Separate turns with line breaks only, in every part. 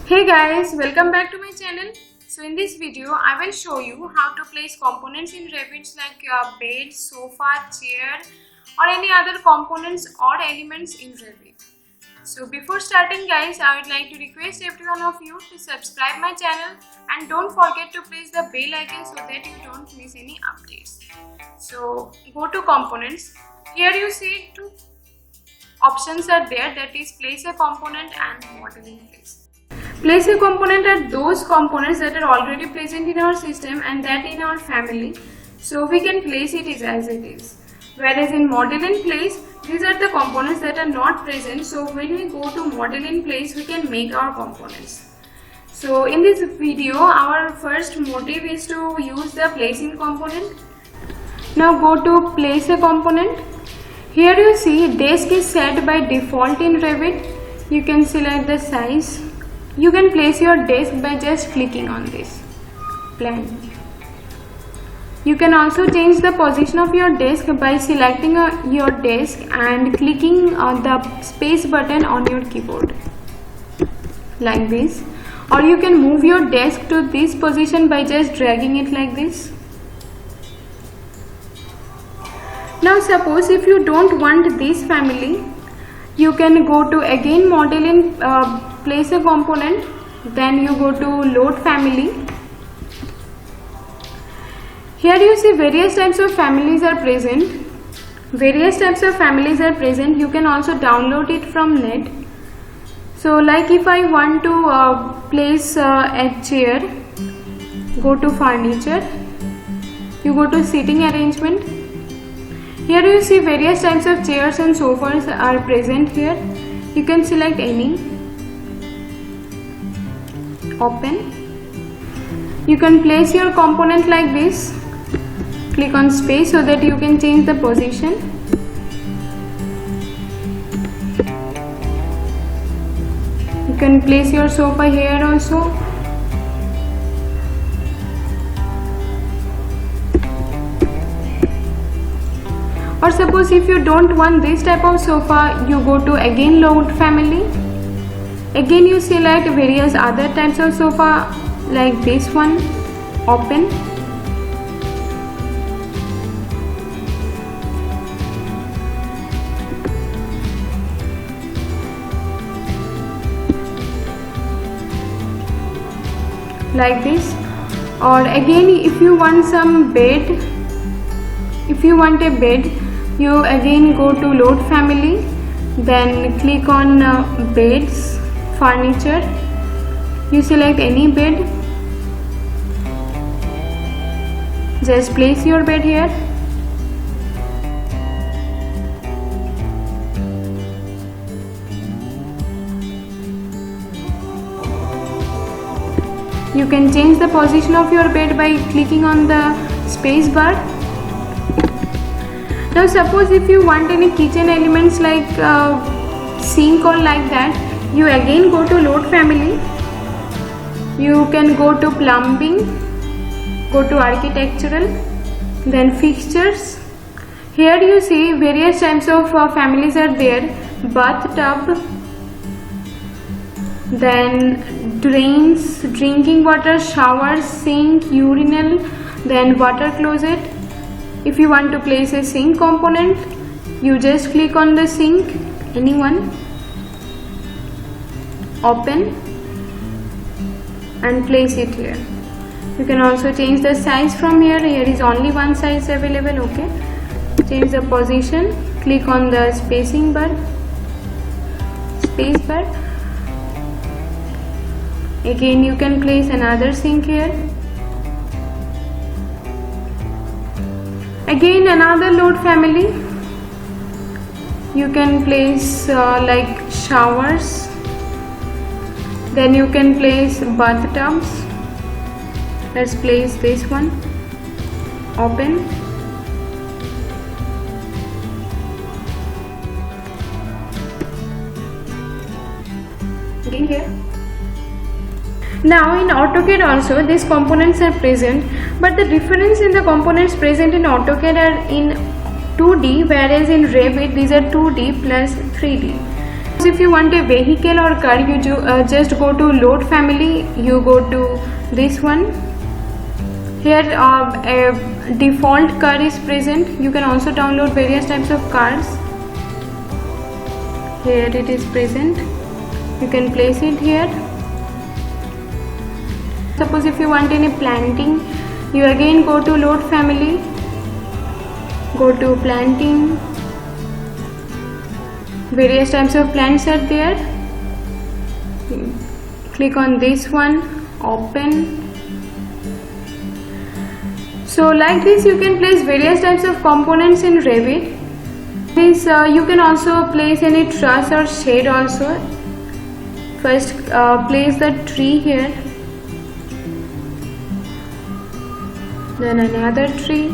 Hey guys, welcome back to my channel. So in this video, I will show you how to place components in Revit like bed, sofa, chair or any other components or elements in Revit. So before starting guys, I would like to request every one of you to subscribe my channel and don't forget to press the bell icon so that you don't miss any updates. So go to components. Here you see two options are there, that is place a component and model in place. Place a component are those components that are already present in our system and that in our family, so we can place it as it is. Whereas in model in place, these are the components that are not present, so when we go to model in place, we can make our components. So in this video, our first motive is to use the placing component. Now go to place a component. Here you see desk is set by default in Revit. You can select the size. You can place your desk by just clicking on this plan. You can also change the position of your desk by selecting your desk and clicking on the space button on your keyboard like this, or you can move your desk to this position by just dragging it like this. Now suppose if you don't want this family, you can go to again model in place a component, then you go to load family. Here you see various types of families are present. You can also download it from net. So like if I want to place a chair, go to furniture, you go to seating arrangement. Here you see various types of chairs and sofas are present here. You can select any. Open. You can place your component like this. Click on space so that you can change the position. You can place your sofa here also. Or suppose if you don't want this type of sofa, you go to again load family. Again you select various other types of sofa like this one. Open. Like this. Or again if you want some bed, if you want a bed, you again go to load family, then click on beds, furniture. You select any bed, just place your bed here. You can change the position of your bed by clicking on the space bar. Now suppose if you want any kitchen elements like sink or like that, you again go to load family. You can go to plumbing, go to architectural, then fixtures. Here you see various types of families are there. Bathtub, then drains, drinking water, showers, sink, urinal, then water closet. If you want to place a sink component, you just click on the sink, anyone. Open and place it here. You can also change the size from here. Here is only one size available. Okay, change the position, click on the spacing bar, space bar. Again you can place another sink here. Again another load family. You can place like showers. Then you can place bathtubs. Let's place this one. Open. Again here. Now in AutoCAD also these components are present, but the difference in the components present in AutoCAD are in 2D, whereas in Revit these are 2D plus 3D. If you want a vehicle or car, you just go to load family, you go to this one. Here a default car is present. You can also download various types of cars. Here it is present. You can place it here. Suppose if you want any planting, you again go to load family, go to planting. Various types of plants are there. Click on this one, open. So like this you can place various types of components in Revit. This you can also place any truss or shade also. First place the tree here, then another tree,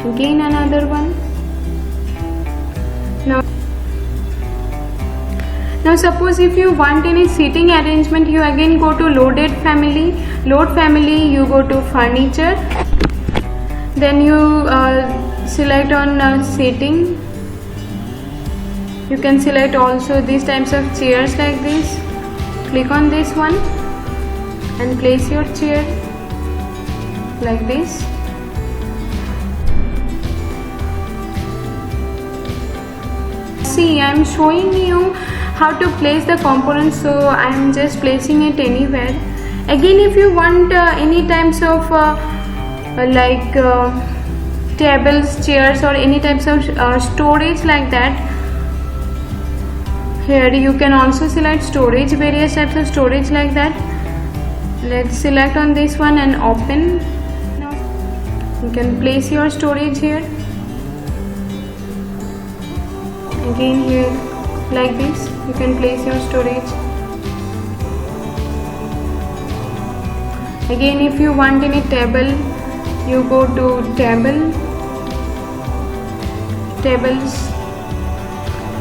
again another one. Now suppose if you want any seating arrangement, you again go to loaded family. Load family, you go to furniture, then you select on seating. You can select also these types of chairs like this. Click on this one and place your chair like this. See, I am showing you how to place the components, so I am just placing it anywhere. Again, if you want any types of tables, chairs or any types of storage like that, here you can also select storage, various types of storage like that. Let's select on this one and open. Now you can place your storage here. Again here like this you can place your storage. Again, if you want any table, you go to tables,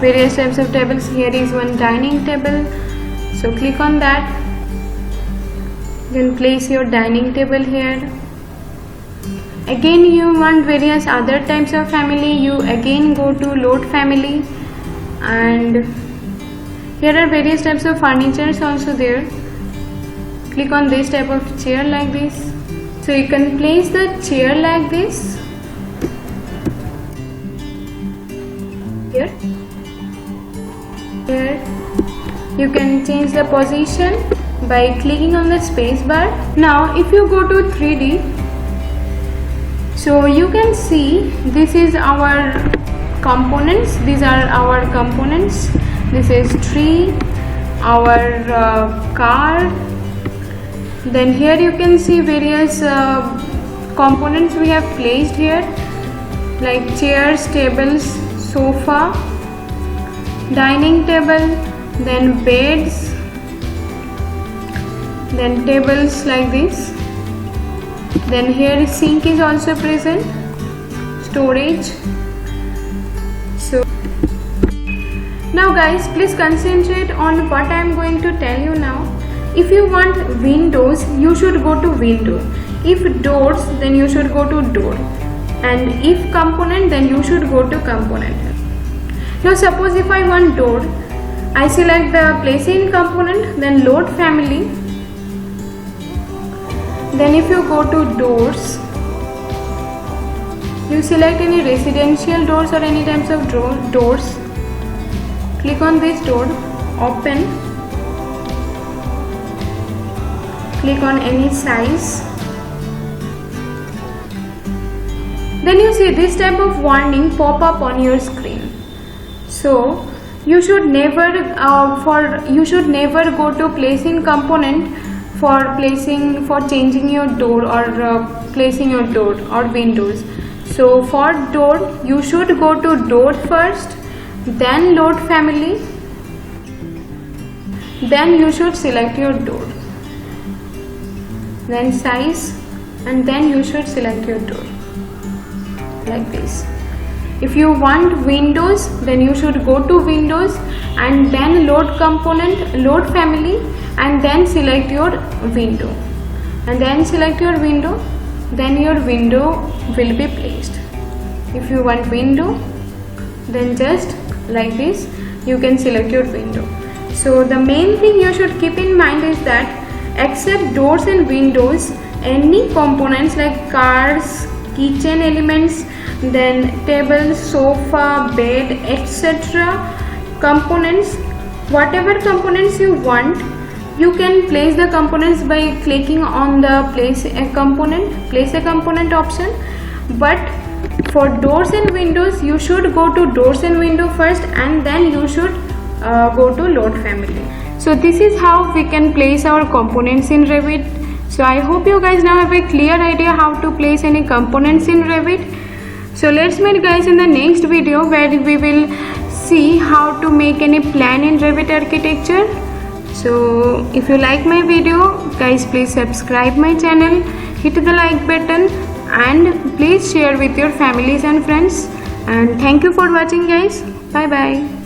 various types of tables. Here is one dining table, so click on that. You can place your dining table here. Again, you want various other types of family, you again go to load family, and here are various types of furnitures also there. Click on this type of chair like this. So you can place the chair like this. Here you can change the position by clicking on the space bar. Now if you go to 3D, so you can see this is our components. These are our components. This is tree, our car. Then here you can see various components we have placed here, like chairs, tables, sofa, dining table, then beds, then tables like this. Then here sink is also present, storage. So now guys, please concentrate on what I am going to tell you now. If you want windows, you should go to window. If doors, then you should go to door. And if component, then you should go to component. Now suppose if I want door, I select the place in component, then load family. Then if you go to doors, you select any residential doors or any types of doors. Click on this door, open. Click on any size. Then you see this type of warning pop up on your screen. So you should never go to placing component for changing your door or placing your door or windows. So for door, you should go to door first, then load family, then you should select your door, then size, and then you should select your door like this. If you want windows, then you should go to windows and then load component, load family, and then select your window, and then select your window, then your window will be placed. If you want window, then just like this you can select your window. So the main thing you should keep in mind is that except doors and windows, any components like cars, kitchen elements, then table, sofa, bed, etc. components, whatever components you want, you can place the components by clicking on the place a component option. But for doors and windows, you should go to doors and window first, and then you should go to load family. So this is how we can place our components in Revit. So I hope you guys now have a clear idea how to place any components in Revit. So let's meet guys in the next video, where we will see how to make any plan in Revit architecture. So if you like my video, guys, please subscribe my channel, hit the like button, and please share with your families and friends. And thank you for watching guys. Bye bye.